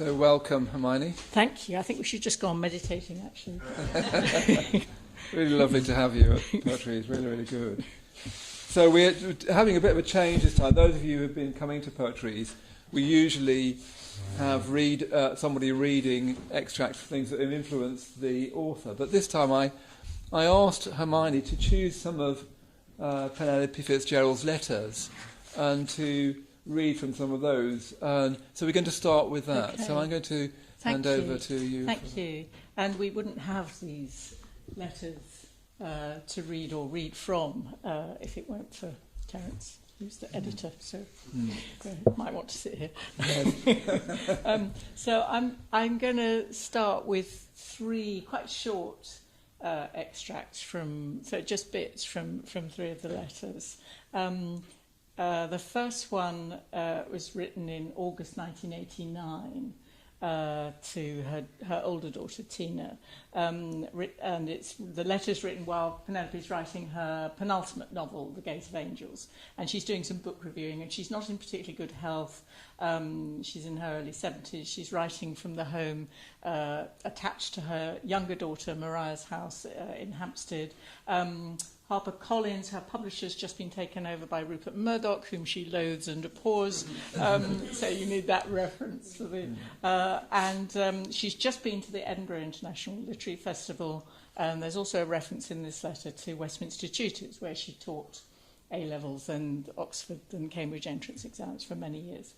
So welcome, Hermione. Thank you. I think we should just go on meditating, actually. Really lovely to have you at Poetry. It's really, really good. So we're having a bit of a change this time. Those of you who have been coming to Poetry's, we usually have somebody reading extracts of things that have influenced the author. But this time I asked Hermione to choose some of Penelope Fitzgerald's letters and to read from some of those. So we're going to start with that. Okay. So I'm going to hand over to you. Thank you. And we wouldn't have these letters to read or read from if it weren't for Terence, who's the editor. So might want to sit here. So I'm going to start with three quite short extracts just bits from three of the letters. The first one was written in August 1989 to her older daughter Tina, and the letter's written while Penelope's writing her penultimate novel, The Gate of Angels, and she's doing some book reviewing, and she's not in particularly good health. She's in her early 70s. She's writing from the home attached to her younger daughter Mariah's house in Hampstead. HarperCollins, her publisher's just been taken over by Rupert Murdoch, whom she loathes and abhors. So you need that reference for the. And she's just been to the Edinburgh International Literary Festival. And there's also a reference in this letter to Westminster Tutors, where she taught A-levels and Oxford and Cambridge entrance exams for many years.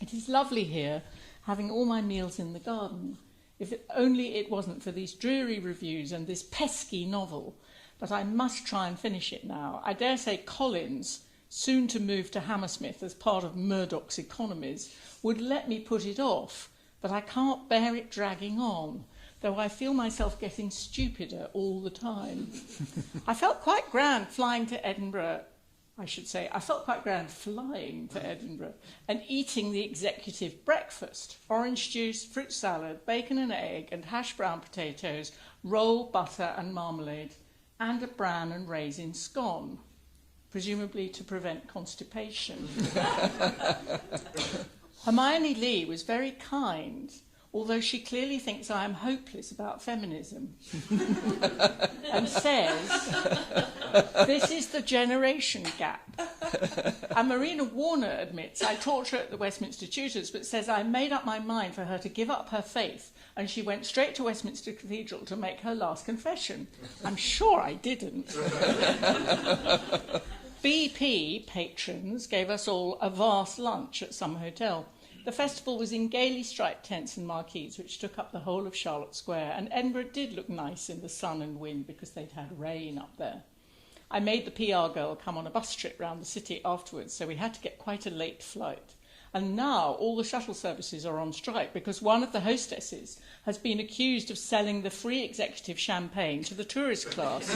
It is lovely here, having all my meals in the garden. If only it wasn't for these dreary reviews and this pesky novel. But I must try and finish it now. I dare say Collins, soon to move to Hammersmith as part of Murdoch's economies, would let me put it off, but I can't bear it dragging on, though I feel myself getting stupider all the time. I felt quite grand flying to Edinburgh, I felt quite grand flying to Edinburgh and eating the executive breakfast, orange juice, fruit salad, bacon and egg, and hash brown potatoes, roll, butter and marmalade, and a bran and raisin scone, presumably to prevent constipation. Hermione Lee was very kind, although she clearly thinks I am hopeless about feminism, and says, this is the generation gap. And Marina Warner admits I taught her at the Westminster Tutors, but says I made up my mind for her to give up her faith, and she went straight to Westminster Cathedral to make her last confession. I'm sure I didn't. BP patrons gave us all a vast lunch at some hotel. The festival was in gaily striped tents and marquees, which took up the whole of Charlotte Square, and Edinburgh did look nice in the sun and wind because they'd had rain up there. I made the PR girl come on a bus trip round the city afterwards, so we had to get quite a late flight. And now all the shuttle services are on strike because one of the hostesses has been accused of selling the free executive champagne to the tourist class.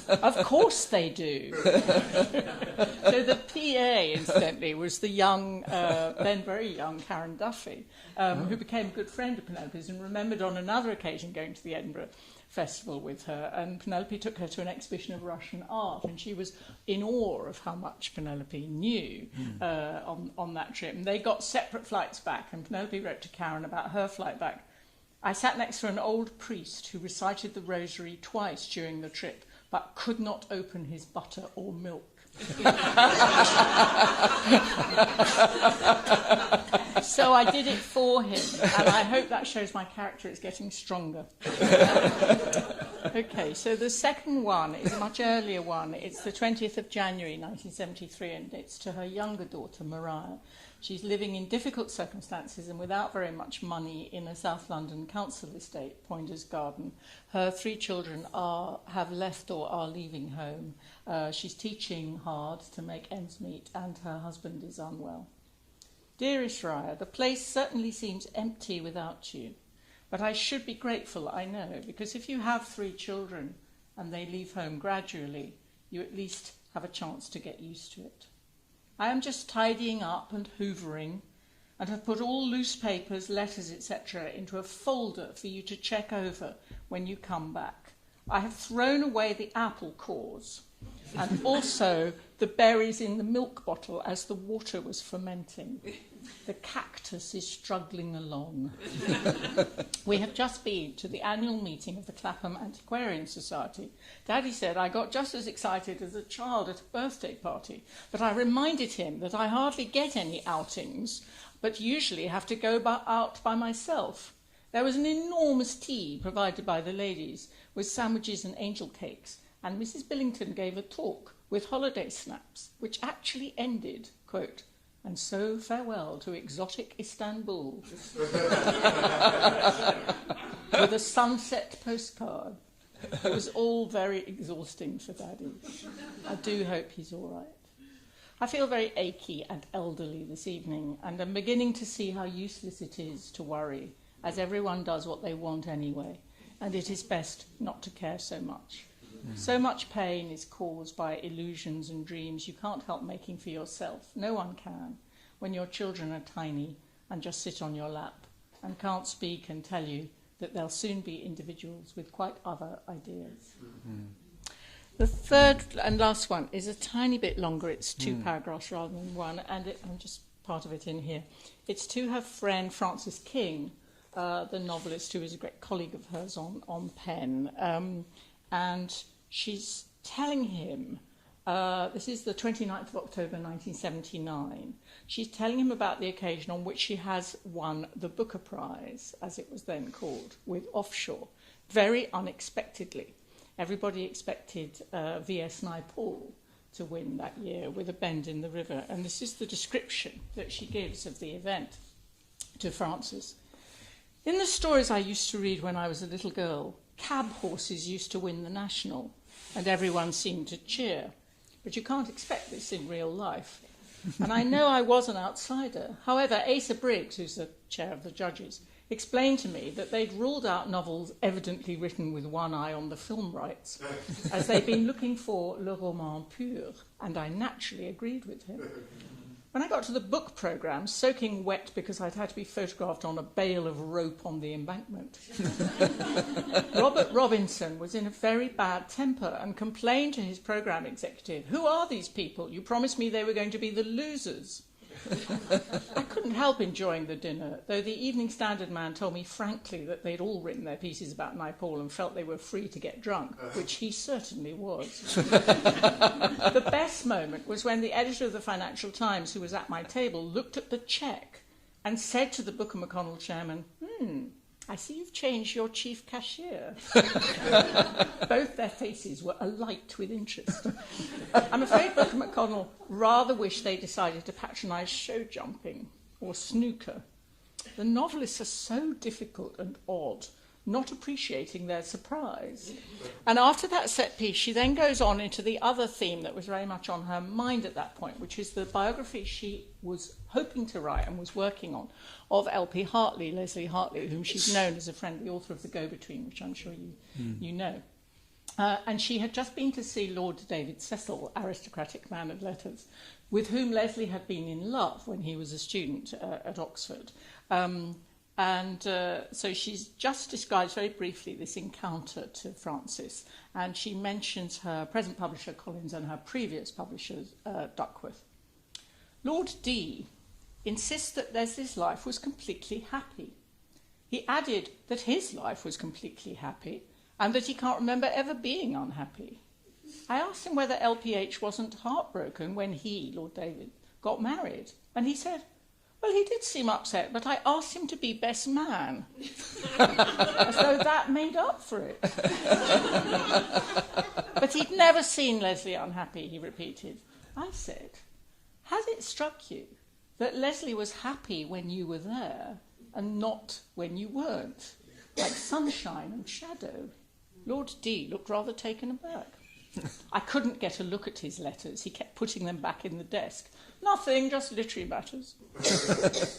Of course they do. So the PA, incidentally, was the young, then very young Karen Duffy, who became a good friend of Penelope's and remembered on another occasion going to the Edinburgh Festival with her, and Penelope took her to an exhibition of Russian art, and she was in awe of how much Penelope knew on that trip. And they got separate flights back, and Penelope wrote to Karen about her flight back. I sat next to an old priest who recited the rosary twice during the trip, but could not open his butter or milk. So I did it for him, and I hope that shows my character is getting stronger. Okay, so the second one is a much earlier one. It's the 20th of January 1973, and it's to her younger daughter, Mariah. She's living in difficult circumstances and without very much money in a South London council estate, Pointer's Garden. Her three children have left or are leaving home. She's teaching hard to make ends meet, and her husband is unwell. Dearest Raya, the place certainly seems empty without you, but I should be grateful, I know, because if you have three children and they leave home gradually, you at least have a chance to get used to it. I am just tidying up and hoovering and have put all loose papers, letters, etc. into a folder for you to check over when you come back. I have thrown away the apple cores. and also the berries in the milk bottle as the water was fermenting. The cactus is struggling along. We have just been to the annual meeting of the Clapham Antiquarian Society. Daddy said I got just as excited as a child at a birthday party, but I reminded him that I hardly get any outings, but usually have to go out by myself. There was an enormous tea provided by the ladies with sandwiches and angel cakes, and Mrs. Billington gave a talk with holiday snaps, which actually ended, quote, "And so farewell to exotic Istanbul," with a sunset postcard. It was all very exhausting for Daddy. I do hope he's all right. I feel very achy and elderly this evening, and I'm beginning to see how useless it is to worry, as everyone does what they want anyway, and it is best not to care so much. So much pain is caused by illusions and dreams you can't help making for yourself. No one can, when your children are tiny and just sit on your lap and can't speak and tell you that they'll soon be individuals with quite other ideas. The third and last one is a tiny bit longer. It's 2 paragraphs rather than one, and I'm just part of it in here. It's to her friend Frances King, the novelist who is a great colleague of hers on Penn. And she's telling him, this is the 29th of October 1979, she's telling him about the occasion on which she has won the Booker Prize, as it was then called, with Offshore, very unexpectedly. Everybody expected V.S. Naipaul to win that year with A Bend in the River, and this is the description that she gives of the event to Frances. In the stories I used to read when I was a little girl, cab horses used to win the National, and everyone seemed to cheer. But you can't expect this in real life. And I know I was an outsider. However, Asa Briggs, who's the chair of the judges, explained to me that they'd ruled out novels evidently written with one eye on the film rights, as they'd been looking for le roman pur, and I naturally agreed with him. When I got to the book programme, soaking wet because I'd had to be photographed on a bale of rope on the embankment, Robert Robinson was in a very bad temper and complained to his programme executive, "Who are these people? You promised me they were going to be the losers." I couldn't help enjoying the dinner, though the Evening Standard man told me frankly that they'd all written their pieces about Naipaul and felt they were free to get drunk, which he certainly was. The best moment was when the editor of the Financial Times, who was at my table, looked at the cheque and said to the Booker McConnell chairman, "I see you've changed your chief cashier." Both their faces were alight with interest. I'm afraid Booker McConnell rather wished they decided to patronise show jumping or snooker. The novelists are so difficult and odd, not appreciating their surprise. And after that set piece, she then goes on into the other theme that was very much on her mind at that point, which is the biography she was hoping to write and was working on of L.P. Hartley, Leslie Hartley, whom she's known as a friend, the author of The Go-Between, which I'm sure you know. And she had just been to see Lord David Cecil, aristocratic man of letters, with whom Leslie had been in love when he was a student at Oxford. So she's just described very briefly this encounter to Frances, and she mentions her present publisher, Collins, and her previous publisher, Duckworth. Lord D insists that Leslie's life was completely happy. He added that his life was completely happy and that he can't remember ever being unhappy. I asked him whether LPH wasn't heartbroken when he, Lord David, got married, and he said, "Well, he did seem upset, but I asked him to be best man." As though that made up for it. But he'd never seen Leslie unhappy, he repeated. I said, "Has it struck you that Leslie was happy when you were there and not when you weren't, like sunshine and shadow?" Lord D looked rather taken aback. I couldn't get a look at his letters. He kept putting them back in the desk. "Nothing, just literary matters."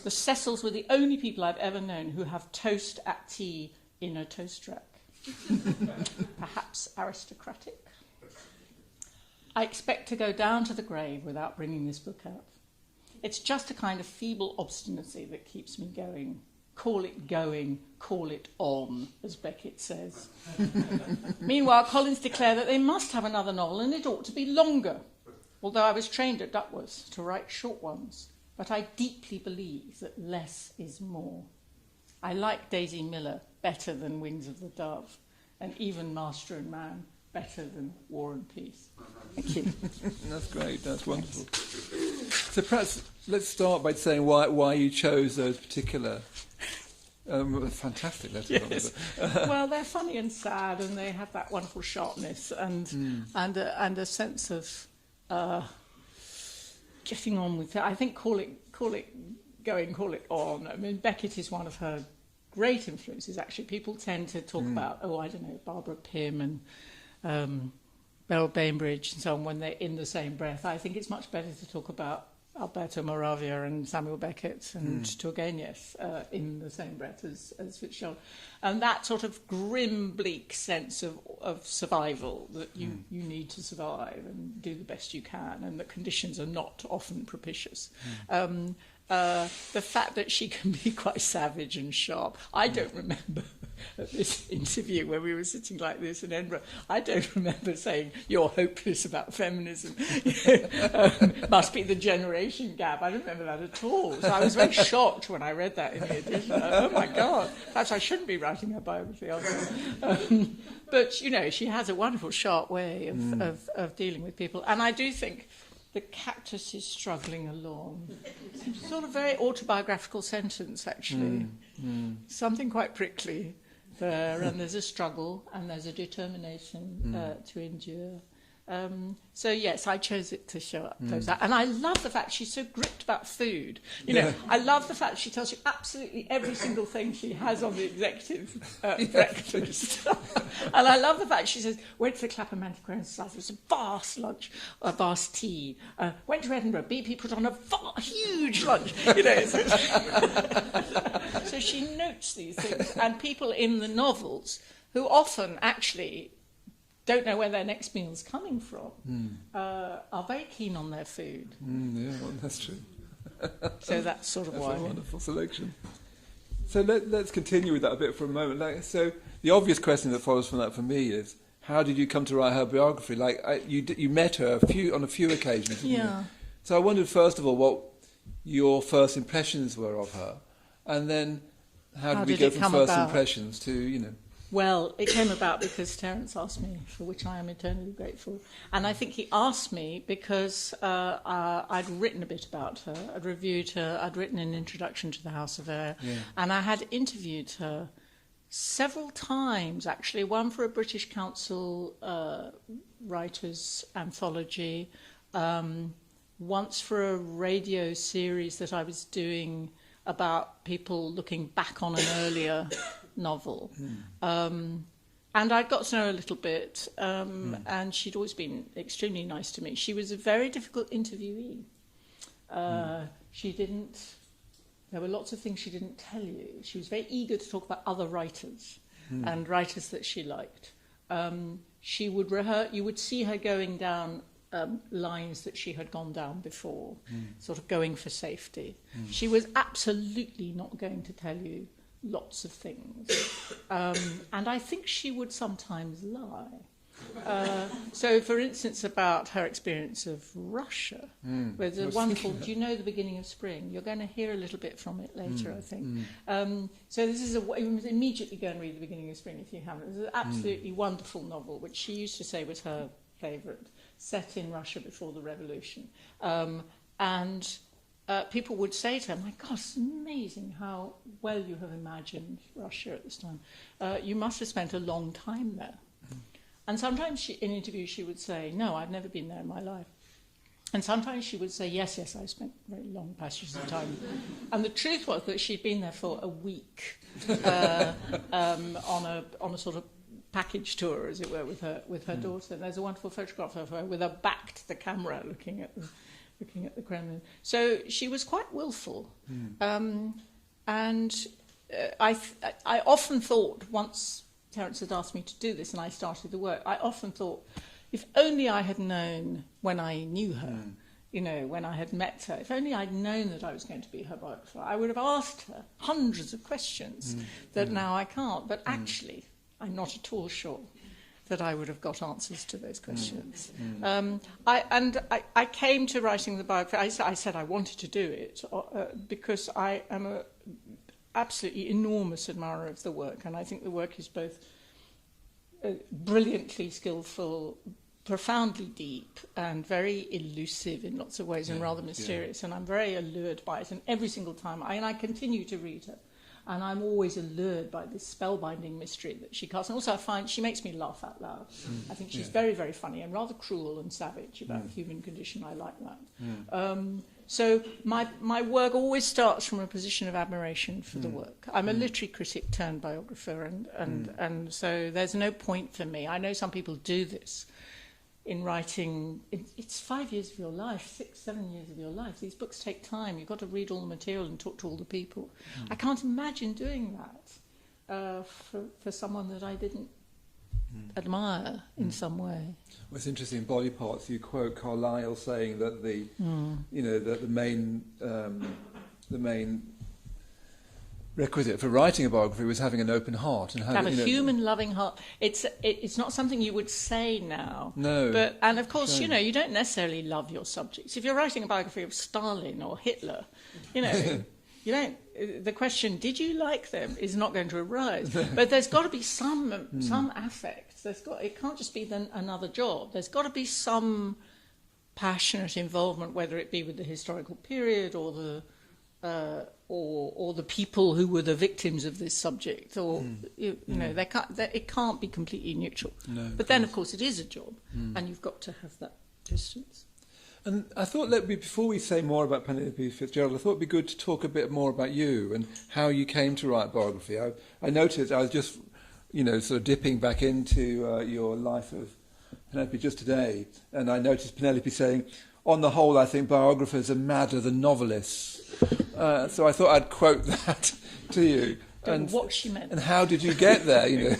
The Cecils were the only people I've ever known who have toast at tea in a toast rack. Perhaps aristocratic. I expect to go down to the grave without bringing this book out. It's just a kind of feeble obstinacy that keeps me going, call it going, call it on, as Beckett says. Meanwhile, Collins declared that they must have another novel and it ought to be longer, although I was trained at Duckworth to write short ones. But I deeply believe that less is more. I like Daisy Miller better than Wings of the Dove, and even Master and Man better than War and Peace. Thank you. That's great. That's wonderful. So perhaps let's start by saying why you chose those particular fantastic letters. Yes. Well, they're funny and sad, and they have that wonderful sharpness and a sense of getting on with it. I think call it going, call it on. I mean, Beckett is one of her great influences. Actually, people tend to talk about Barbara Pym and Beryl Bainbridge and so on when they're in the same breath. I think it's much better to talk about Alberto Moravia and Samuel Beckett and Turgenev in the same breath as Fitzgerald. And that sort of grim, bleak sense of survival, that you need to survive and do the best you can, and that conditions are not often propitious. The fact that she can be quite savage and sharp. I don't remember at this interview where we were sitting like this in Edinburgh, I don't remember saying, you're hopeless about feminism. Must be the generation gap. I don't remember that at all. So I was very shocked when I read that in the edition. Oh my God, perhaps I shouldn't be writing a biography of her. But, you know, she has a wonderful, sharp way of dealing with people. And I do think the cactus is struggling along. Sort of very autobiographical sentence, actually. Something quite prickly there, and there's a struggle, and there's a determination to endure. So yes, I chose it to show up those. And I love the fact she's so gripped about food. You know, I love the fact she tells you absolutely every single thing she has on the executive breakfast. And I love the fact she says, went to the Clapham Antiquarian Society, it was a vast lunch, a vast tea. Went to Edinburgh, BP put on a huge lunch. You know, so she notes these things. And people in the novels who often actually don't know where their next meal's coming from, are very keen on their food. Yeah, well, that's true. So that's sort of why. That's a wonderful selection. So let's continue with that a bit for a moment. So the obvious question that follows from that for me is, how did you come to write her biography? You met her on a few occasions, didn't you? So I wondered, first of all, what your first impressions were of her, and then how did we go from first impressions to, you know... Well, it came about because Terence asked me, for which I am eternally grateful. And I think he asked me because I'd written a bit about her, I'd reviewed her, I'd written an introduction to the House of Air, and I had interviewed her several times, actually, one for a British Council writers anthology, once for a radio series that I was doing about people looking back on an earlier novel. And I'd got to know her a little bit, and she'd always been extremely nice to me. She was a very difficult interviewee. There were lots of things she didn't tell you. She was very eager to talk about other writers and writers that she liked. She would you would see her going down lines that she had gone down before, sort of going for safety. She was absolutely not going to tell you lots of things. And I think she would sometimes lie. So, for instance, about her experience of Russia, where there's a wonderful, do you know The Beginning of Spring? You're going to hear a little bit from it later, I think. So this is immediately go and read The Beginning of Spring if you haven't. It's an absolutely wonderful novel, which she used to say was her favourite, set in Russia before the revolution. People would say to her, my God, it's amazing how well you have imagined Russia at this time. You must have spent a long time there. And sometimes in interviews she would say, no, I've never been there in my life. And sometimes she would say, yes, I spent very long passages of time. And the truth was that she'd been there for a week on a sort of package tour, as it were, with her daughter. And there's a wonderful photograph of her with her back to the camera looking at the Kremlin. So she was quite willful. And I often thought, once Terence had asked me to do this and I started the work, I often thought, if only I had known when I knew her, you know, when I had met her, if only I'd known that I was going to be her biographer, I would have asked her hundreds of questions that now I can't. But actually, I'm not at all sure that I would have got answers to those questions. I came to writing the biography. I said I wanted to do it because I am an absolutely enormous admirer of the work, and I think the work is both brilliantly skillful, profoundly deep, and very elusive in lots of ways, and rather mysterious. And I'm very allured by it. And every single time, I continue to read her, and I'm always allured by this spellbinding mystery that she casts. And also, I find she makes me laugh out loud. I think she's very, very funny and rather cruel and savage about the human condition. I like that. So my work always starts from a position of admiration for the work. I'm a literary critic turned biographer, and so there's no point for me. I know some people do this in writing. It's 5 years of your life, 6, 7 years of your life. These books take time. You've got to read all the material and talk to all the people. I can't imagine doing that for someone that I didn't admire in some way. Well, it's interesting. In Body Parts, you quote Carlyle saying that the main requisite for writing a biography was having an open heart and have a human, loving heart. It's not something you would say now. No. And of course, shame. You don't necessarily love your subjects. If you're writing a biography of Stalin or Hitler, you don't. The question, did you like them, is not going to arise. But there's got to be some affect. It can't just be another job. There's got to be some passionate involvement, whether it be with the historical period or the people who were the victims of this subject, or it can't be completely neutral. No, but then, of course, it is a job, and you've got to have that distance. And I thought before we say more about Penelope Fitzgerald, I thought it'd be good to talk a bit more about you and how you came to write biography. I noticed, I was just, sort of dipping back into your life of Penelope just today, and I noticed Penelope saying, on the whole, I think biographers are madder than novelists. So I thought I'd quote that to you. Don't know what she meant. And how did you get there,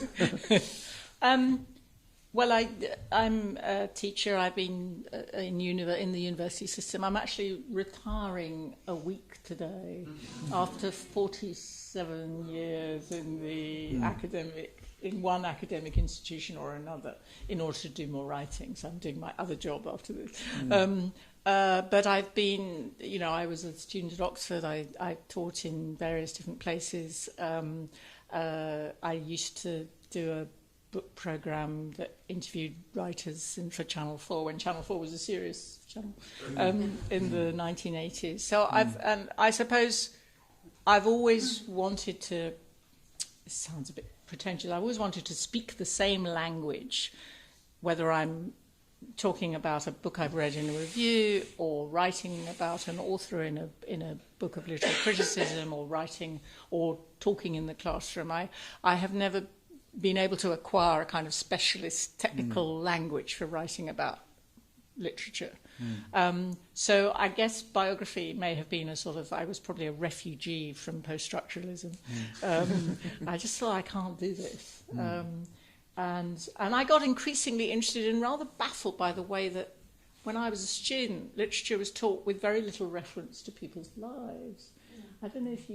Well, I'm a teacher. I've been in the university system. I'm actually retiring a week today after 47 years in in one academic institution or another, in order to do more writing. So I'm doing my other job after this. But I've been, I was a student at Oxford. I taught in various different places. I used to do a book programme that interviewed writers for Channel 4 when Channel 4 was a serious channel in the 1980s. So I suppose I've always wanted to, this sounds a bit pretentious, I've always wanted to speak the same language, whether I'm talking about a book I've read in a review or writing about an author in a book of literary criticism or writing or talking in the classroom. I have never been able to acquire a kind of specialist technical language for writing about literature. So I guess biography may have been I was probably a refugee from post-structuralism. I just thought, I can't do this. And I got increasingly interested and rather baffled by the way that when I was a student, literature was taught with very little reference to people's lives. I don't know if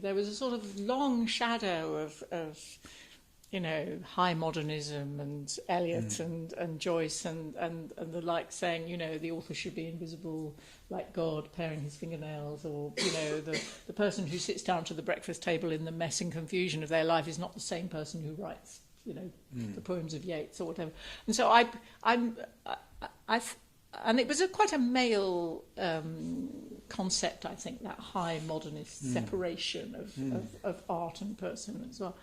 there was a sort of long shadow of high modernism and Eliot and Joyce and the like, saying, the author should be invisible like God paring his fingernails, or, the person who sits down to the breakfast table in the mess and confusion of their life is not the same person who writes, the poems of Yeats or whatever. And so and it was quite a male concept, I think, that high modernist separation of art and person as well.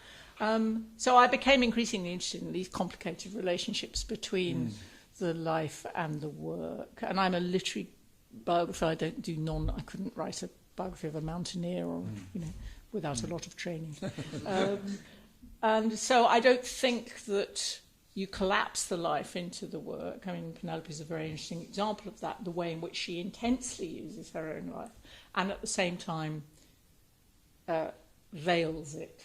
So I became increasingly interested in these complicated relationships between the life and the work. And I'm a literary biographer. I couldn't write a biography of a mountaineer or, without a lot of training. And so I don't think that you collapse the life into the work. I mean, Penelope is a very interesting example of that, the way in which she intensely uses her own life and at the same time veils it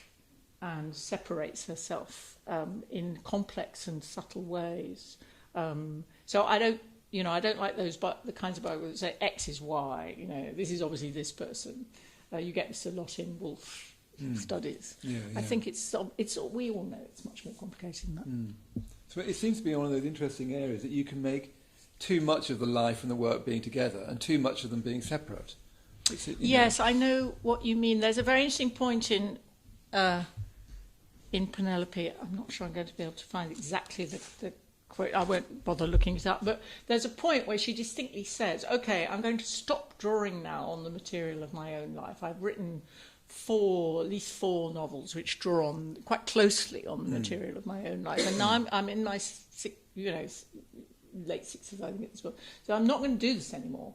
and separates herself in complex and subtle ways. So I don't I don't like the kinds of biographies that say X is Y. This is obviously this person. You get this a lot in Woolf studies. I think it's we all know it's much more complicated than that. So it seems to be one of those interesting areas that you can make too much of the life and the work being together and too much of them being separate. Yes, I know what you mean. There's a very interesting point in Penelope. I'm not sure I'm going to be able to find exactly the quote. I won't bother looking it up. But there's a point where she distinctly says, "Okay, I'm going to stop drawing now on the material of my own life. I've written at least four novels which draw on quite closely on the material of my own life, and now I'm in my late 60s, I think, at this point. So I'm not going to do this anymore."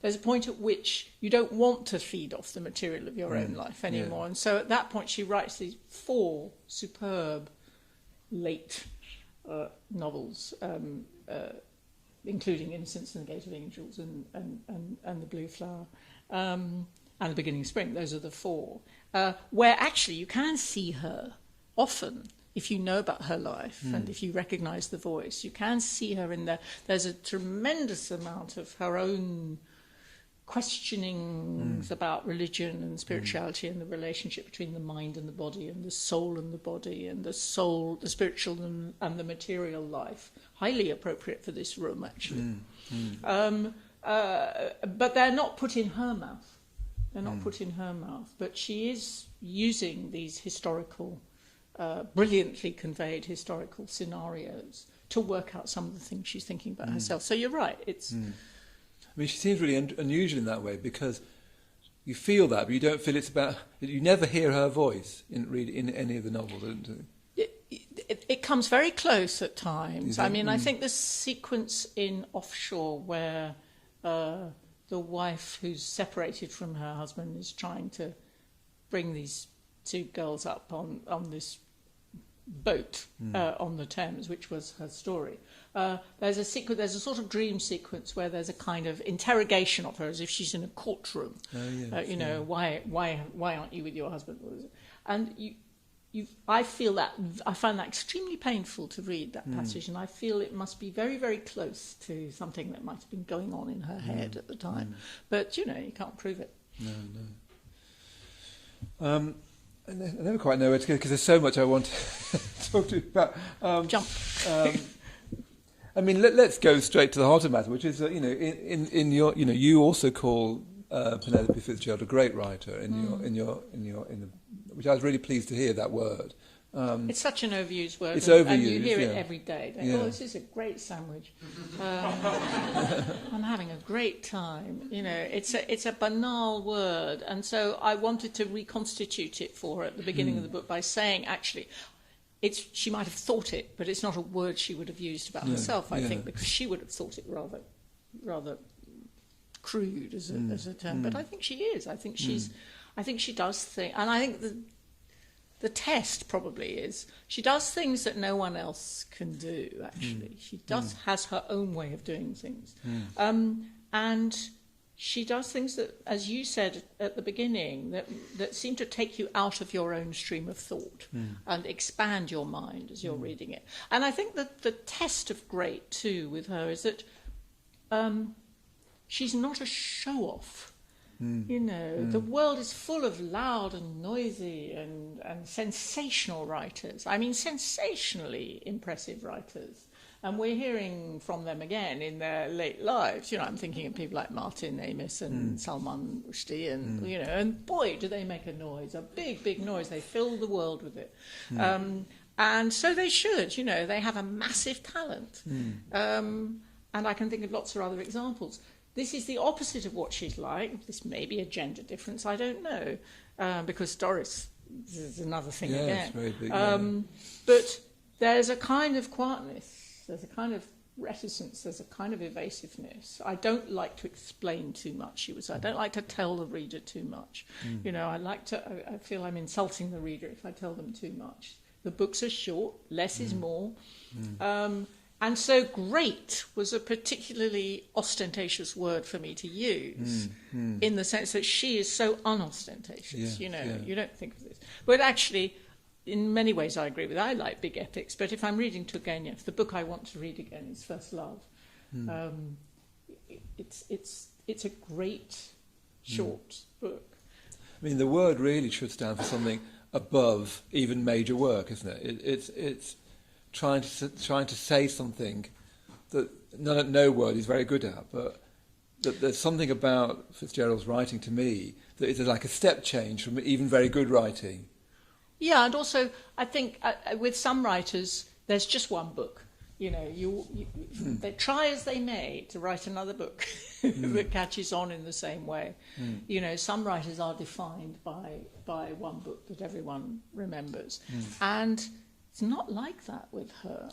There's a point at which you don't want to feed off the material of your own life anymore. And so at that point she writes these four superb late novels, including Innocence and the Gate of Angels and The Blue Flower and The Beginning of Spring. Those are the four. Where actually you can see her often. If you know about her life and if you recognise the voice, you can see her in there. There's a tremendous amount of her own questionings about religion and spirituality and the relationship between the mind and the body and the soul and the body and the soul, the spiritual and the material life. Highly appropriate for this room, actually. But they're not put in her mouth. They're not put in her mouth. But she is using these historical... brilliantly conveyed historical scenarios to work out some of the things she's thinking about herself. So you're right. It's. I mean, she seems really unusual in that way because you feel that, but you don't feel it's about. You never hear her voice in any of the novels. It comes very close at times. I mean, I think the sequence in Offshore where the wife who's separated from her husband is trying to bring these two girls up on this boat on the Thames, which was her story. There's a sort of dream sequence where there's a kind of interrogation of her as if she's in a courtroom. Why aren't you with your husband? And I find that extremely painful to read that passage, and I feel it must be very, very close to something that might have been going on in her head at the time. But you can't prove it. No. I never quite know where to go because there's so much I want to talk to you about. Jump. I mean, let's go straight to the heart of the matter, which is in your you also call Penelope Fitzgerald a great writer which I was really pleased to hear that word. It's such an overused word. It's overused, and you hear it every day. This is a great sandwich. I'm having a great time. It's a banal word, and so I wanted to reconstitute it for her at the beginning of the book by saying, actually, she might have thought it, but it's not a word she would have used about herself. I think because she would have thought it rather crude as a term. But I think she is. I think she does think, and I think the test probably is she does things that no one else can do, actually. She has her own way of doing things. And she does things that, as you said at the beginning, that seem to take you out of your own stream of thought and expand your mind as you're reading it. And I think that the test of great, too, with her is that she's not a show-off. The world is full of loud and noisy and sensational writers. I mean, sensationally impressive writers. And we're hearing from them again in their late lives. I'm thinking of people like Martin Amis and Salman Rushdie, and boy, do they make a noise, a big, big noise. They fill the world with it. And so they should, they have a massive talent. And I can think of lots of other examples. This is the opposite of what she's like. This may be a gender difference, I don't know, because Doris is another thing again. It's very big, but there's a kind of quietness, there's a kind of reticence, there's a kind of evasiveness. I don't like to explain too much, she would say. I don't like to tell the reader too much. I feel I'm insulting the reader if I tell them too much. The books are short, less is more. And so great was a particularly ostentatious word for me to use in the sense that she is so unostentatious. You don't think of this. But actually, in many ways I agree with her. I like big epics, but if I'm reading Turgenev, the book I want to read again is First Love. It's a great short book. I mean, the word really should stand for something above even major work, isn't it? It's trying to say something that no word is very good at, but that there's something about Fitzgerald's writing to me that is like a step change from even very good writing. Yeah, and also I think with some writers there's just one book. You know, they try as they may to write another book that catches on in the same way. You know, some writers are defined by one book that everyone remembers, and it's not like that with her.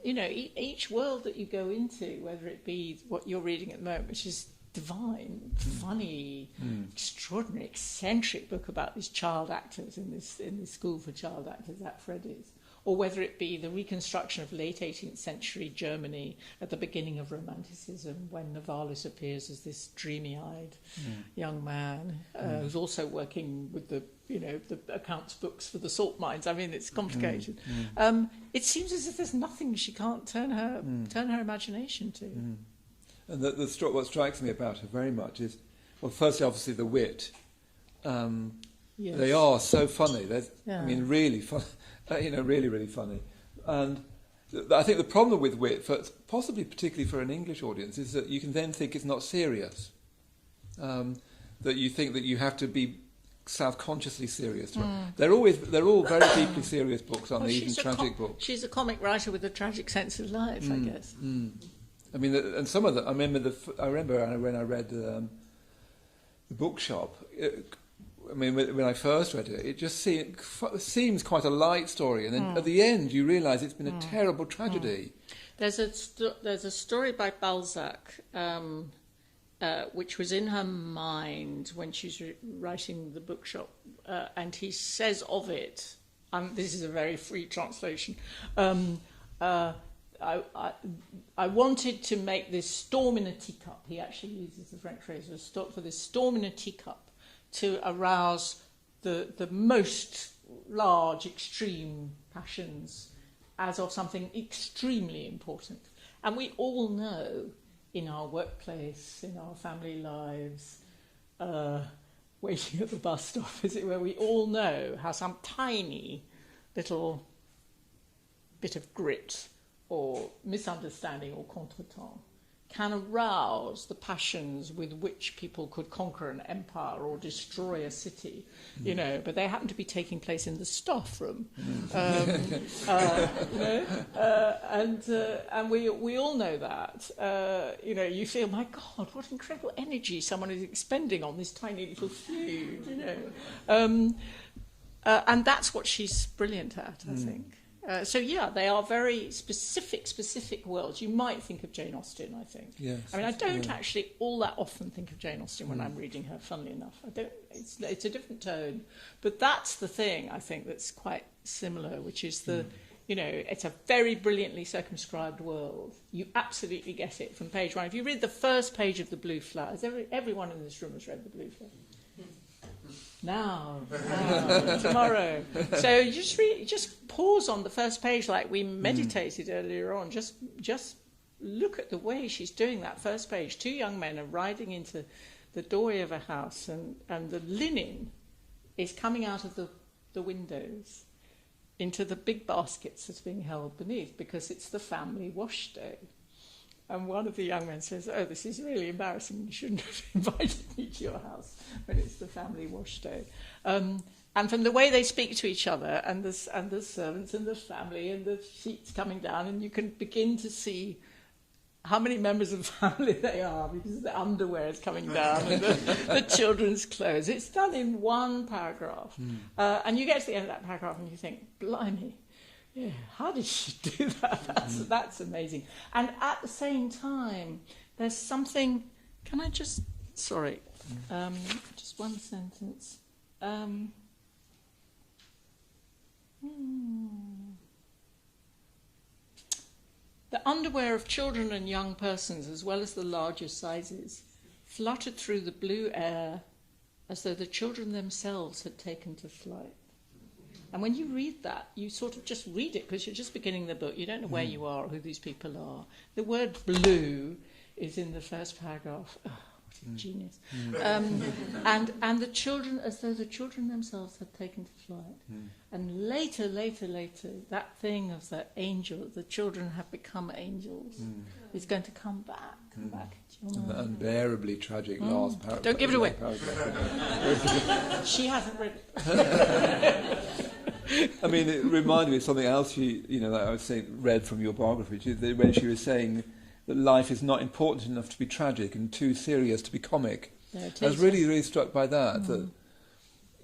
You know, each world that you go into, whether it be what you're reading at the moment, which is divine, funny, extraordinary, eccentric book about these child actors in this school for child actors at Freddy's, or whether it be the reconstruction of late 18th century Germany at the beginning of Romanticism, when Novalis appears as this dreamy-eyed young man who's also working with the accounts books for the salt mines. I mean, it's complicated. It seems as if there's nothing she can't turn her imagination to. And what strikes me about her very much is, well, firstly, obviously the wit. Yes. They are so funny. Yeah. I mean, really fun. Really, really funny. And I think the problem with wit, possibly particularly for an English audience, is that you can then think it's not serious. That you think that you have to be self-consciously serious. They're all very deeply serious books, aren't they? Even tragic books. She's a comic writer with a tragic sense of life, I guess. I mean, and some of them. I remember when I read the Bookshop. I mean, when I first read it, it just seems quite a light story, and then at the end you realise it's been a terrible tragedy. There's a story by Balzac, which was in her mind when she's writing The Bookshop, and he says of it, and this is a very free translation, I wanted to make this storm in a teacup. He actually uses the French phrase for this storm in a teacup, to arouse the most large, extreme passions as of something extremely important. And we all know in our workplace, in our family lives, waiting at the bus stop, as it were, we all know how some tiny little bit of grit or misunderstanding or contretemps can arouse the passions with which people could conquer an empire or destroy a city, but they happen to be taking place in the staff room. And we all know that. You feel, my God, what incredible energy someone is expending on this tiny little feud, and that's what she's brilliant at, I think. They are very specific worlds. You might think of Jane Austen, I think. Yes, I mean, I don't actually all that often think of Jane Austen when I'm reading her, funnily enough. I don't. It's a different tone. But that's the thing, I think, that's quite similar, which is it's a very brilliantly circumscribed world. You absolutely get it from page one. If you read the first page of The Blue Flowers, everyone in this room has read The Blue Flowers. Now, tomorrow. So you just pause on the first page like we meditated earlier on. Just look at the way she's doing that first page. Two young men are riding into the doorway of a house, and the linen is coming out of the windows into the big baskets that's being held beneath, because it's the family wash day. And one of the young men says, "Oh, this is really embarrassing. You shouldn't have invited me to your house when it's the family wash day." And from the way they speak to each other, and the servants and the family and the sheets coming down, and you can begin to see how many members of the family they are, because the underwear is coming down and the children's clothes. It's done in one paragraph. And you get to the end of that paragraph and you think, blimey. Yeah, how did she do that? That's amazing. And at the same time, there's something. Can I just? Sorry, just one sentence. The underwear of children and young persons, as well as the larger sizes, fluttered through the blue air as though the children themselves had taken to flight. And when you read that, you sort of just read it because you're just beginning the book. You don't know where you are or who these people are. The word blue is in the first paragraph. Oh, what a genius. And the children, as though the children themselves had taken to flight. And later, that thing of the angel, the children have become angels, is going to come back. And the unbearably tragic last paragraph. Don't give it away. She hasn't read it. I mean, it reminded me of something else that I was saying, read from your biography, which is that when she was saying that life is not important enough to be tragic and too serious to be comic. I was really struck by that. That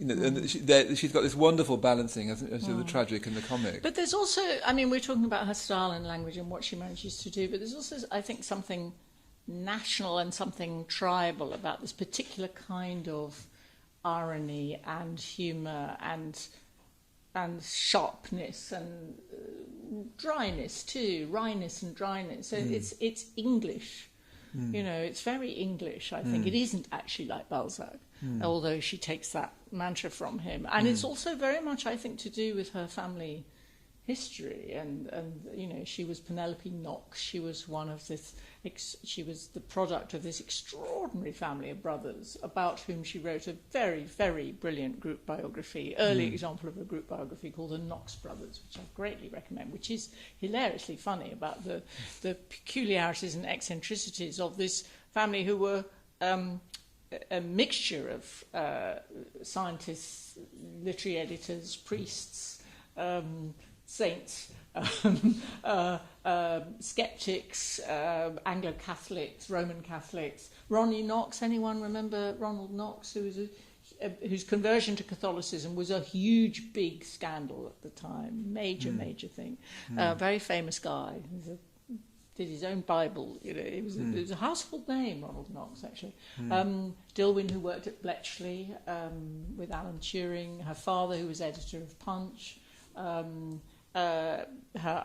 and she's got this wonderful balancing, hasn't she, of the tragic and the comic. But there's also, I mean, we're talking about her style and language and what she manages to do, but there's also, I think, something national and something tribal about this particular kind of irony and humour and sharpness and dryness too, wryness and dryness. So it's English, it's very English. I think it isn't actually like Balzac, although she takes that mantra from him. And it's also very much, I think, to do with her family history. And she was Penelope Knox. She was she was the product of this extraordinary family of brothers about whom she wrote a very, very brilliant group biography, early example of a group biography called The Knox Brothers, which I greatly recommend, which is hilariously funny about the peculiarities and eccentricities of this family who were a mixture of scientists, literary editors, priests, saints, skeptics, Anglo-Catholics, Roman Catholics. Ronnie Knox, anyone remember Ronald Knox, whose conversion to Catholicism was a huge, big scandal at the time, major thing. Very famous guy. Did his own Bible. It was a household name, Ronald Knox, actually. Dilwyn, who worked at Bletchley with Alan Turing. Her father, who was editor of Punch. Her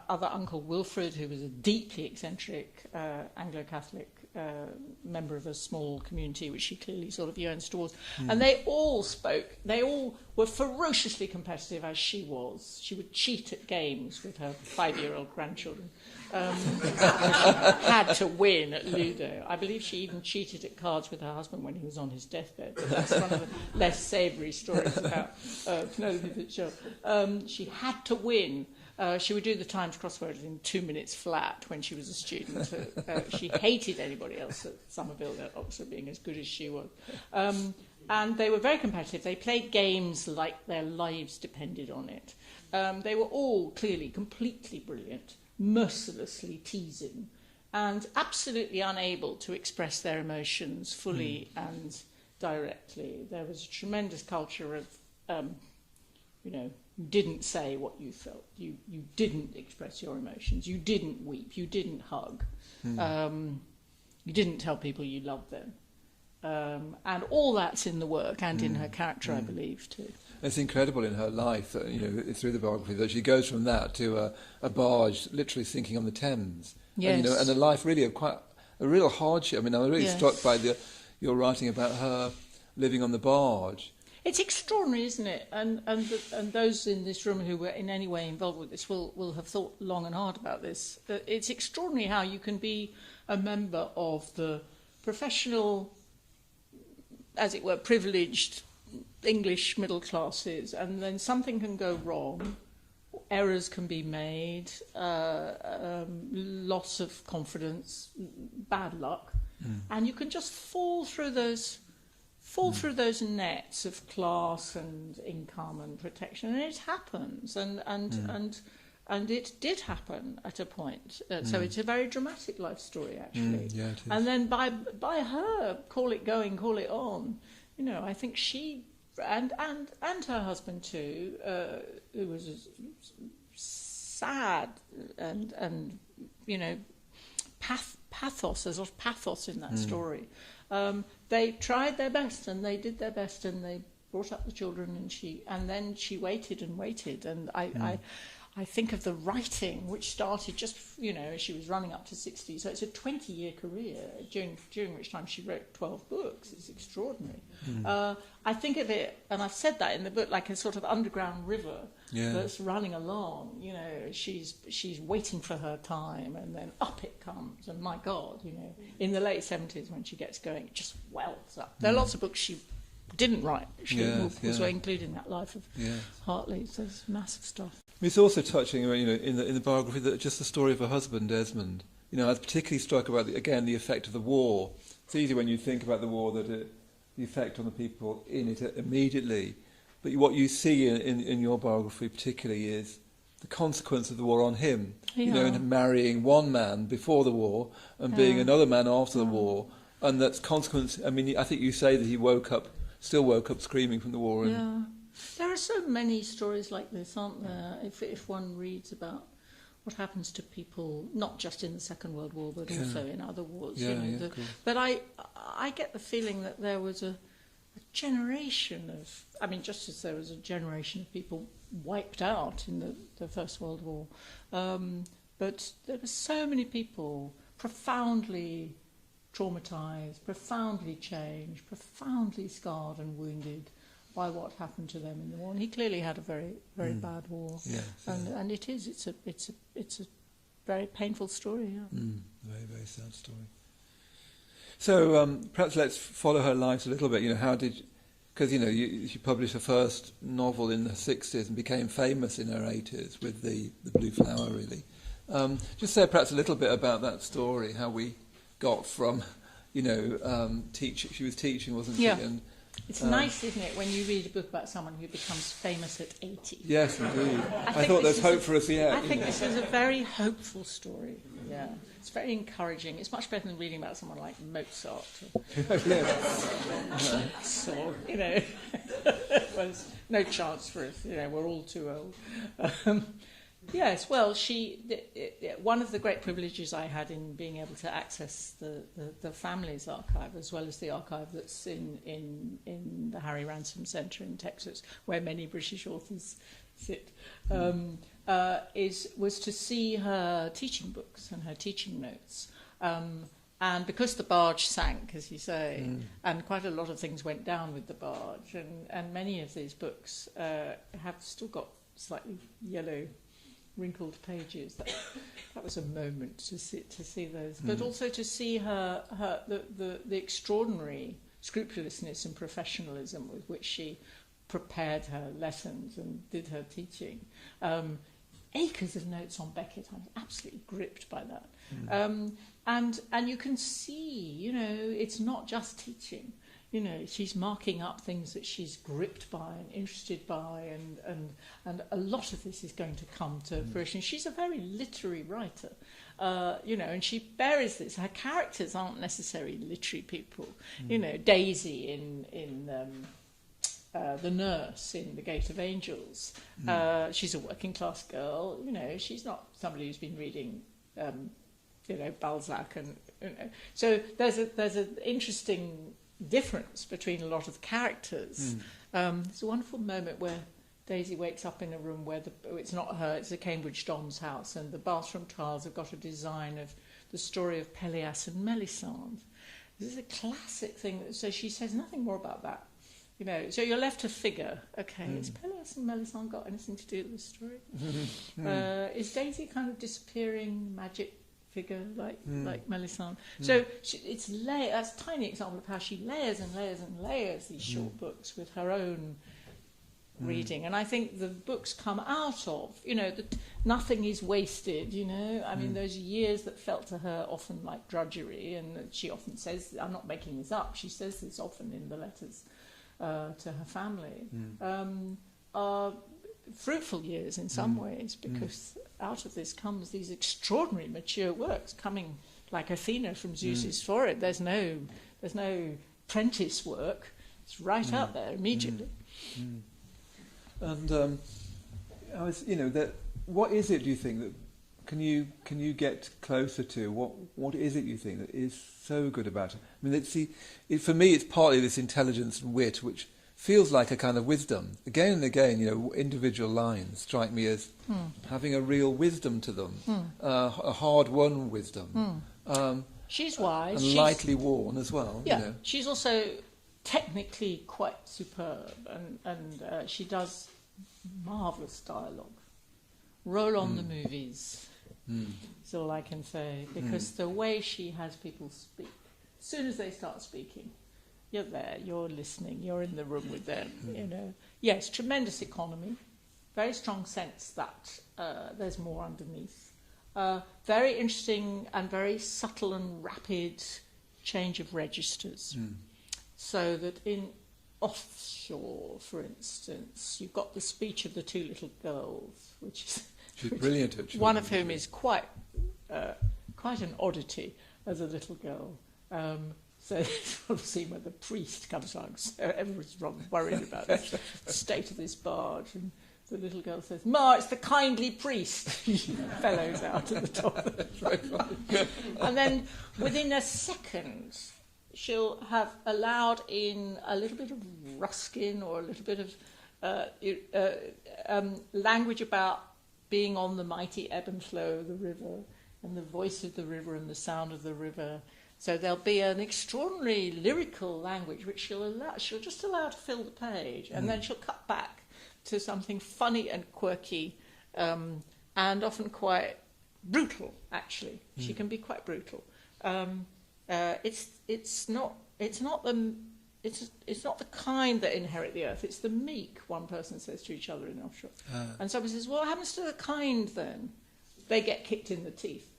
other uncle Wilfred, who was a deeply eccentric Anglo-Catholic member of a small community which she clearly sort of yearns towards. And they all were ferociously competitive as she was. She would cheat at games with her 5-year-old grandchildren. Had to win at Ludo. I believe she even cheated at cards with her husband when he was on his deathbed. But that's one of the less savoury stories about Penelope Fitzgerald. She had to win. She would do the Times crossword in 2 minutes flat when she was a student. She hated anybody else at Somerville at Oxford being as good as she was. And they were very competitive. They played games like their lives depended on it. They were all clearly completely brilliant, mercilessly teasing, and absolutely unable to express their emotions fully and directly. There was a tremendous culture of, you didn't say what you felt. You didn't express your emotions. You didn't weep. You didn't hug. You didn't tell people you loved them. And all that's in the work and in her character, I believe, too. It's incredible in her life that, through the biography, that she goes from that to a barge literally sinking on the Thames. Yes. And a life really of quite a real hardship. I mean, I'm really struck by your writing about her living on the barge. It's extraordinary, isn't it? And those in this room who were in any way involved with this will have thought long and hard about this. It's extraordinary how you can be a member of the professional, as it were, privileged English middle classes, and then something can go wrong, errors can be made, loss of confidence, bad luck, and you can just fall through those nets of class and income and protection, and it happens, and it did happen at a point. So it's a very dramatic life story, actually. Yeah, it is. And then by her, call it going, call it on, I think she and her husband too, who was sad and pathos. There's a lot of pathos in that story. They tried their best, and they did their best, and they brought up the children, and then she waited and waited, and I think of the writing, which started just, as she was running up to 60. So it's a 20-year career, during which time she wrote 12 books. It's extraordinary. I think of it, and I've said that in the book, like a sort of underground river that's running along. She's waiting for her time, and then up it comes. And my God, in the late 70s when she gets going, it just wells up. There are lots of books she didn't write. She was including that life of Hartley. So there's massive stuff. It's also touching, in the biography, that just the story of her husband, Desmond. I was particularly struck about, the effect of the war. It's easy when you think about the war the effect on the people in it immediately. But what you see in your biography particularly is the consequence of the war on him. And marrying one man before the war and being another man after the war. And that's consequence. I mean, I think you say that he still woke up screaming from the war. There are so many stories like this, aren't there? If one reads about what happens to people, not just in the Second World War, but also in other wars. But I get the feeling that there was a generation of, just as there was a generation of people wiped out in the First World War, but there were so many people profoundly traumatised, profoundly changed, profoundly scarred and wounded by what happened to them in the war. And he clearly had a very, very bad war. And it's a very painful story. Very, very sad story. So perhaps let's follow her life a little bit. Because she published her first novel in the 60s and became famous in her 80s with the Blue Flower, really. Just say perhaps a little bit about that story, how we got from, she was teaching, wasn't she? And it's nice, isn't it, when you read a book about someone who becomes famous at 80? Yes, indeed. I thought there's hope for us yet. I think this is a very hopeful story. Yeah, it's very encouraging. It's much better than reading about someone like Mozart. So, there's no chance for us. We're all too old. Yes, well, one of the great privileges I had in being able to access the family's archive, as well as the archive that's in the Harry Ransom Centre in Texas, where many British authors sit, was to see her teaching books and her teaching notes. And because the barge sank, as you say, and quite a lot of things went down with the barge, and many of these books have still got slightly yellow, wrinkled pages. That was a moment to see those, but also to see the extraordinary scrupulousness and professionalism with which she prepared her lessons and did her teaching. Acres of notes on Beckett. I'm absolutely gripped by that. And you can see, it's not just teaching. She's marking up things that she's gripped by and interested by, and a lot of this is going to come to fruition. She's a very literary writer, and she buries this. Her characters aren't necessarily literary people. Daisy in the nurse in The Gate of Angels. She's a working class girl. She's not somebody who's been reading, Balzac, and so there's an interesting difference between a lot of characters. There's a wonderful moment where Daisy wakes up in a room where it's not her, it's a Cambridge Don's house, and the bathroom tiles have got a design of the story of Pelléas and Melisande. This is a classic thing. So she says nothing more about that. So you're left to figure, has Pelléas and Melisande got anything to do with this story? Is Daisy kind of disappearing magic figure like Melisande? So that's a tiny example of how she layers and layers and layers these short books with her own reading. And I think the books come out of, that nothing is wasted, those years that felt to her often like drudgery, and she often says, I'm not making this up, she says this often in the letters to her family, are fruitful years in some ways, because out of this comes these extraordinary mature works coming like Athena from Zeus's forehead. There's no apprentice work. It's right out there immediately. And what is it, do you think, that can you get closer to? What is it you think that is so good about it? I mean, for me, it's partly this intelligence and wit which feels like a kind of wisdom. Again and again, individual lines strike me as having a real wisdom to them, a hard-won wisdom. She's wise. And lightly worn as well. Yeah, she's also technically quite superb, and she does marvellous dialogue. Roll on the movies, is all I can say, because the way she has people speak, as soon as they start speaking, you're there, you're listening, you're in the room with them, Yes, tremendous economy, very strong sense that there's more underneath. Very interesting and very subtle and rapid change of registers. So that in Offshore, for instance, you've got the speech of the two little girls, which is... She's brilliant at one of whom is quite an oddity as a little girl. So there's one scene where the priest comes along, so everyone's rather worried about the state of this barge, and the little girl says, "Ma, it's the kindly priest." Fellows out at the top. And then within a second, she'll have allowed in a little bit of Ruskin or a little bit of language about being on the mighty ebb and flow of the river, and the voice of the river and the sound of the river. So there'll be an extraordinary lyrical language which she'll just allow to fill the page, and then she'll cut back to something funny and quirky, and often quite brutal. Actually, she can be quite brutal. It's not the kind that inherit the earth. It's the meek. One person says to each other in Offshore, and somebody says, "Well, what happens to the kind then?" They get kicked in the teeth.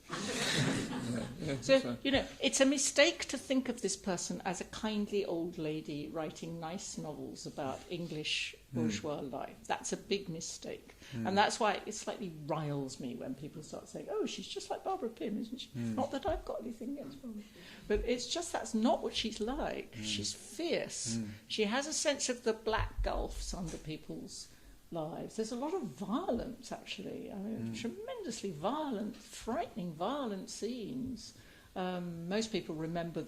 So, it's a mistake to think of this person as a kindly old lady writing nice novels about English bourgeois life. That's a big mistake. And that's why it slightly riles me when people start saying, "Oh, she's just like Barbara Pym, isn't she?" Not that I've got anything against Barbara. But it's just that's not what she's like. She's fierce. She has a sense of the black gulfs under people's lives. There's a lot of violence, actually. I mean, tremendously violent, frightening, violent scenes. Most people remember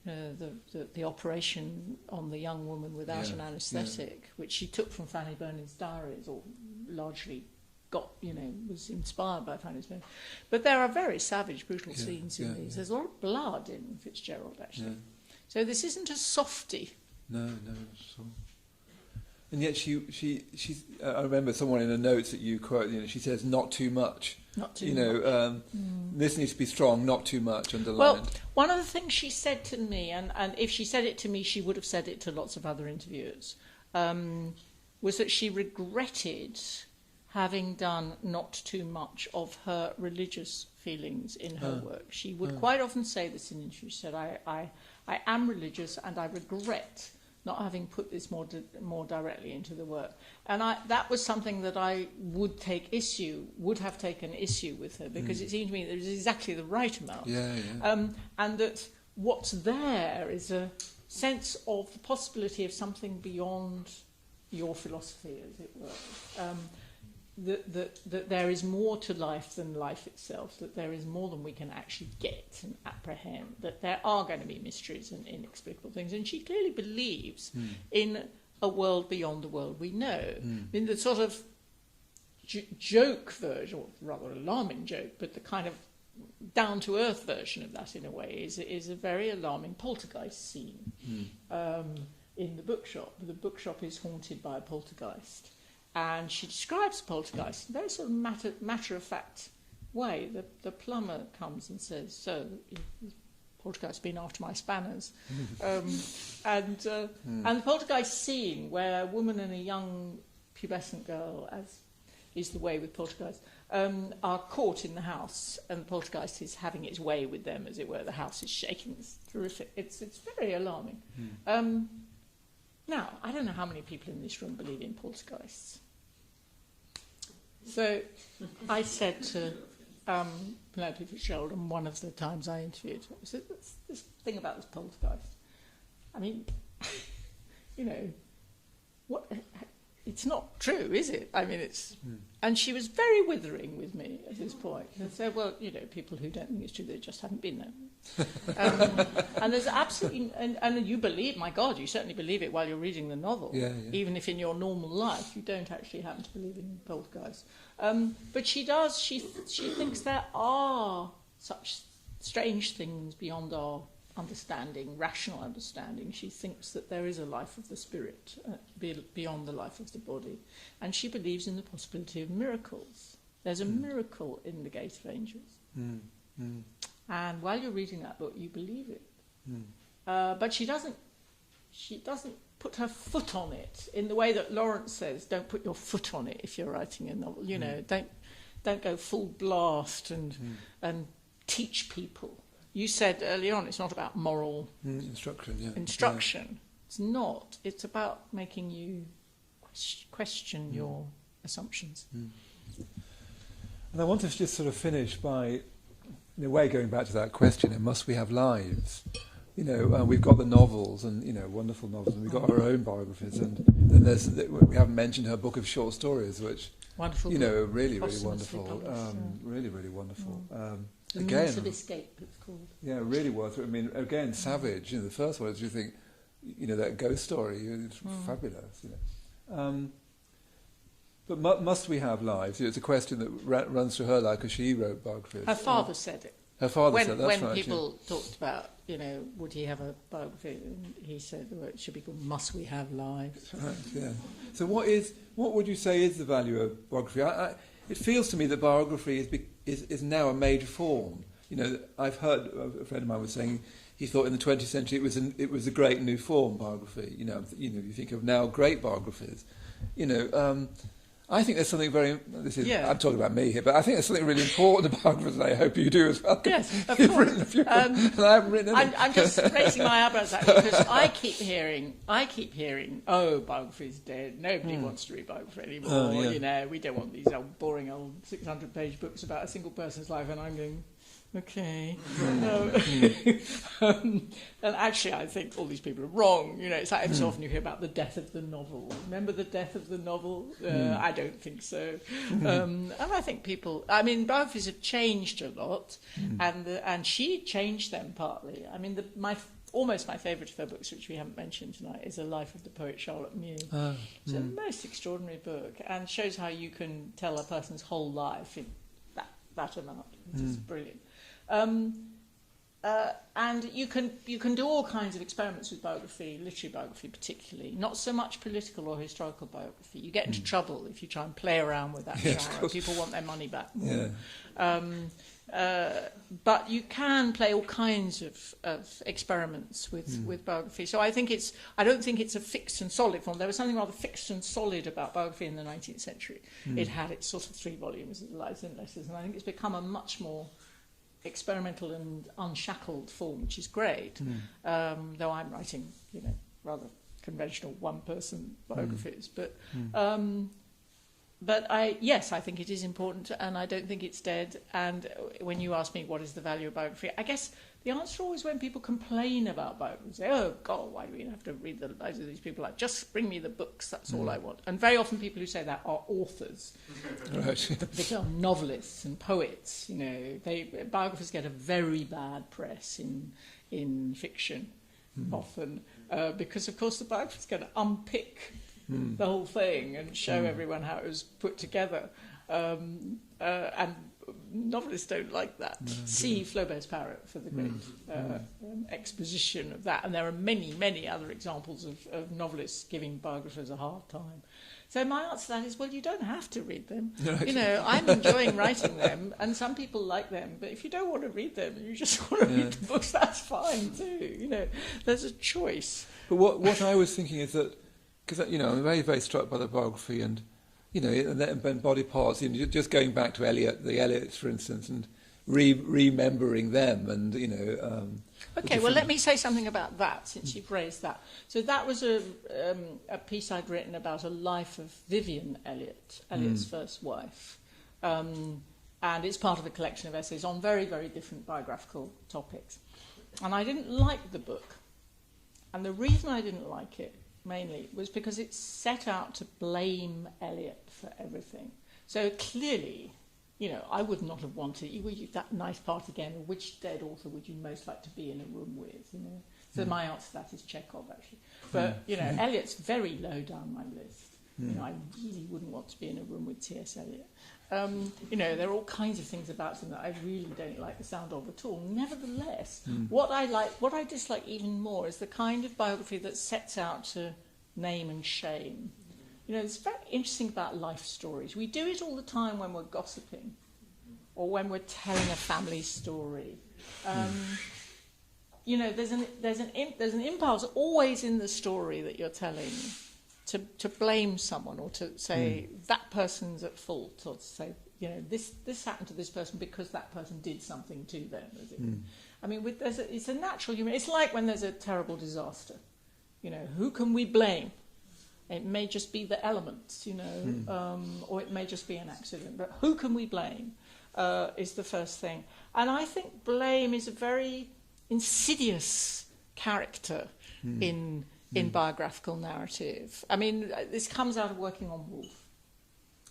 the operation on the young woman without an anaesthetic, which she took from Fanny Burney's diaries, or largely was inspired by Fanny Burney. But there are very savage, brutal scenes in these. There's a lot of blood in Fitzgerald, actually. So this isn't a softie. No, not at all. And yet she's. I remember someone in the notes that you quote. She says, "Not too much." Not too much. This needs to be strong, not too much. Underlined. Well, one of the things she said to me, and if she said it to me, she would have said it to lots of other interviewers, was that she regretted having done not too much of her religious feelings in her work. She would quite often say this in interviews. She said, "I am religious, and I regret not having put this more directly into the work." And that was something that I would have taken issue with her, because it seemed to me that it was exactly the right amount. And that what's there is a sense of the possibility of something beyond your philosophy, as it were. That there is more to life than life itself, that there is more than we can actually get and apprehend, that there are going to be mysteries and inexplicable things. And she clearly believes in a world beyond the world we know. In the sort of joke version, or rather alarming joke, but the kind of down-to-earth version of that, in a way, is a very alarming poltergeist scene in the bookshop. The bookshop is haunted by a poltergeist. And she describes the poltergeist in a very sort of matter-of-fact way. The plumber comes and says, "So, the poltergeist's been after my spanners." And the poltergeist scene, where a woman and a young pubescent girl, as is the way with poltergeists, are caught in the house, and the poltergeist is having its way with them, as it were. The house is shaking. It's terrific. It's very alarming. Now, I don't know how many people in this room believe in poltergeists. So I said to Penelope Fitzgerald on one of the times I interviewed her, I said, this thing about this poltergeist. I mean, what? It's not true, is it? I mean, it's... And she was very withering with me at this point. And said, "Well, people who don't think it's true, they just haven't been there." And there's absolutely, and you believe, my God, you certainly believe it while you're reading the novel, even if in your normal life you don't actually happen to believe in poltergeists. But she does, she thinks there are such strange things beyond our understanding, rational understanding. She thinks that there is a life of the spirit beyond the life of the body. And she believes in the possibility of miracles. There's a miracle in the Gate of Angels. And while you're reading that book, you believe it. But she doesn't put her foot on it in the way that Lawrence says, don't put your foot on it if you're writing a novel. You know, don't go full blast and teach people. You said early on, it's not about moral instruction. It's not. It's about making you question your assumptions. And I want to just sort of finish by, in a way, going back to that question, must we have lives? You know, we've got the novels and, you know, wonderful novels, and we've got our own biographies, and then we haven't mentioned her book of short stories, which, wonderful, you know, really wonderful, really wonderful. The again, Means of Escape, it's called. Yeah, really worth it. I mean, again, Savage, you know, the first one is, you think, you know, that ghost story, it's fabulous, you know. But must we have lives? You know, it's a question that runs through her life, because she wrote biographies. Her father said it. Her father said, that's right. When people talked about, you know, would he have a biography, and he said, well, it should be called Must We Have Lives? Right, yeah. So what would you say is the value of biography? It feels to me that biography is now a major form. You know, I've heard a friend of mine was saying he thought in the 20th century it was a great new form, biography. You know, you think of now great biographies. You know, I think there's something very. I'm talking about me here, but I think there's something really important about biographies, and I hope you do as well. Yes, of You've course. written a few, and I haven't written any. I'm just raising my eyebrows at it, because I keep hearing, oh, biography's dead. Nobody wants to read biography anymore. You know, we don't want these old, boring old 600-page books about a single person's life. And I'm going, okay. And actually, I think all these people are wrong. You know, it's like so often you hear about the death of the novel. Remember the death of the novel? I don't think so. And I think biographies have changed a lot, and she changed them partly. I mean, almost my favourite of her books, which we haven't mentioned tonight, is A Life of the Poet Charlotte Mew. It's a most extraordinary book, and shows how you can tell a person's whole life in that amount. It's brilliant. And you can do all kinds of experiments with biography, literary biography particularly, not so much political or historical biography. You get into trouble if you try and play around with that genre. People want their money back. But you can play all kinds of experiments with biography. So I don't think it's a fixed and solid form. There was something rather fixed and solid about biography in the 19th century. It had its sort of 3 volumes of Lives and Letters, and I think it's become a much more experimental and unshackled form, which is great. Though I'm writing, you know, rather conventional one-person biographies, but I think it is important, and I don't think it's dead. And when you ask me what is the value of biography, I guess the answer always when people complain about biography, say, oh God, why do we have to read the lives of these people? Like, just bring me the books, that's all I want. And very often people who say that are authors. Right. They are novelists and poets. You know, biographers get a very bad press in fiction often, because of course the biographer's going to unpick the whole thing and show everyone how it was put together, and novelists don't like that. See Flaubert's Parrot for the great exposition of that, and there are many, many other examples of novelists giving biographers a hard time. So my answer to that is, well, you don't have to read them. Right. You know, I'm enjoying writing them, and some people like them, but if you don't want to read them, you just want to read the books, that's fine too. You know, there's a choice. But what I was thinking is that, because, you know, I'm very, very struck by the biography, and, you know, and body parts, you know, just going back to the Eliots, for instance, and remembering them, and, you know... Okay, well, let me say something about that, since you've raised that. So that was a piece I'd written about a life of Vivian Eliot, Eliot's first wife. And it's part of a collection of essays on very, very different biographical topics. And I didn't like the book. And the reason I didn't like it, mainly, was because it set out to blame Eliot for everything. So clearly, I would not have wanted that nice part again. Or which dead author would you most like to be in a room with? So my answer to that is Chekhov, actually. But Eliot's very low down my list. I really wouldn't want to be in a room with T.S. Eliot. There are all kinds of things about him that I really don't like the sound of at all. Nevertheless, what I dislike even more is the kind of biography that sets out to name and shame. It's very interesting about life stories. We do it all the time when we're gossiping or when we're telling a family story. There's an impulse always in the story that you're telling to blame someone or to say that person's at fault, or to say this happened to this person because that person did something to them. It's a natural human. It's like when there's a terrible disaster. Who can we blame? It may just be the elements, or it may just be an accident. But who can we blame is the first thing. And I think blame is a very insidious character in biographical narrative. This comes out of working on Woolf.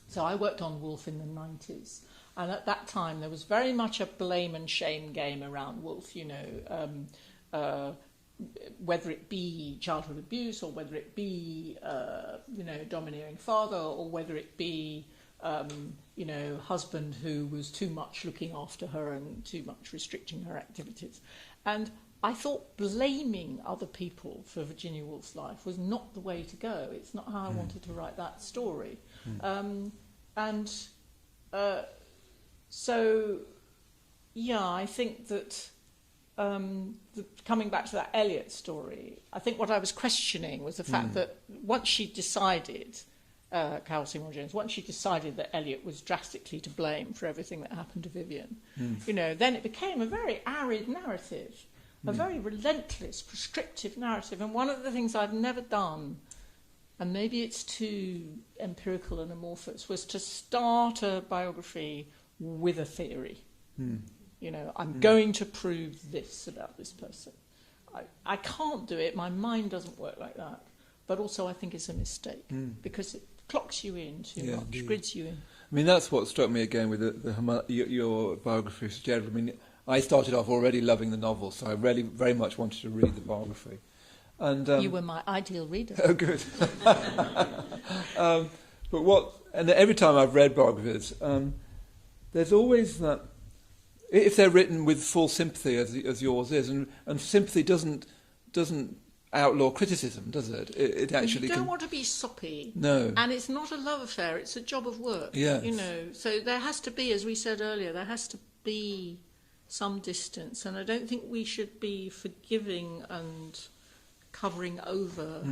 So I worked on Woolf in the 90s. And at that time, there was very much a blame and shame game around Woolf, whether it be childhood abuse or whether it be, domineering father, or whether it be, husband who was too much looking after her and too much restricting her activities. And I thought blaming other people for Virginia Woolf's life was not the way to go. It's not how I wanted to write that story. I think that coming back to that Eliot story, I think what I was questioning was the fact that once she decided, Carol Seymour Jones, once she decided that Eliot was drastically to blame for everything that happened to Vivian, then it became a very arid narrative, a very relentless, prescriptive narrative. And one of the things I've never done, and maybe it's too empirical and amorphous, was to start a biography with a theory. I'm going to prove this about this person. I can't do it. My mind doesn't work like that. But also I think it's a mistake because it clocks you in too much, grids you in. That's what struck me again with your biography of Gerald. I started off already loving the novel, so I really very much wanted to read the biography. And you were my ideal reader. Oh, good. And every time I've read biographies, there's always that, if they're written with full sympathy as yours is, and sympathy doesn't outlaw criticism, does it? It actually you don't want to be soppy. No. And it's not a love affair, it's a job of work. Yes. So there has to be, as we said earlier, there has to be some distance, and I don't think we should be forgiving and covering over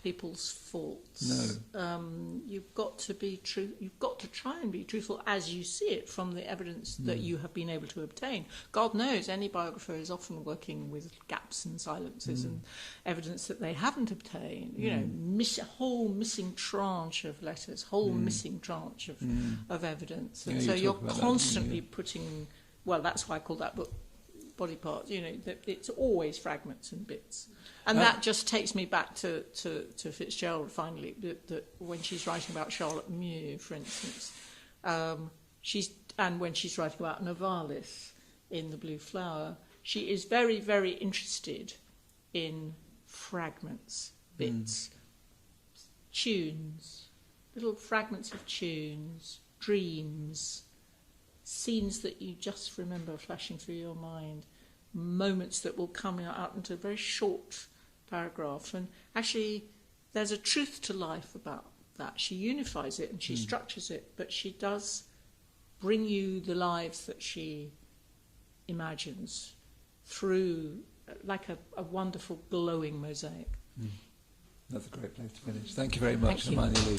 people's faults. No. You've got to be true. You've got to try and be truthful as you see it from the evidence that you have been able to obtain. God knows any biographer is often working with gaps and silences and evidence that they haven't obtained. A whole missing tranche of letters, missing tranche of evidence, and so you're constantly putting. Well, that's why I call that book Body Parts. It's always fragments and bits. And that just takes me back to Fitzgerald, finally, that when she's writing about Charlotte Mew, for instance, and when she's writing about Novalis in The Blue Flower, she is very, very interested in fragments, bits, tunes, little fragments of tunes, dreams, scenes that you just remember flashing through your mind, moments that will come out into a very short paragraph. And actually, there's a truth to life about that. She unifies it and she structures it, but she does bring you the lives that she imagines through, like a wonderful glowing mosaic. That's a great place to finish. Thank you very much, Hermione Lee.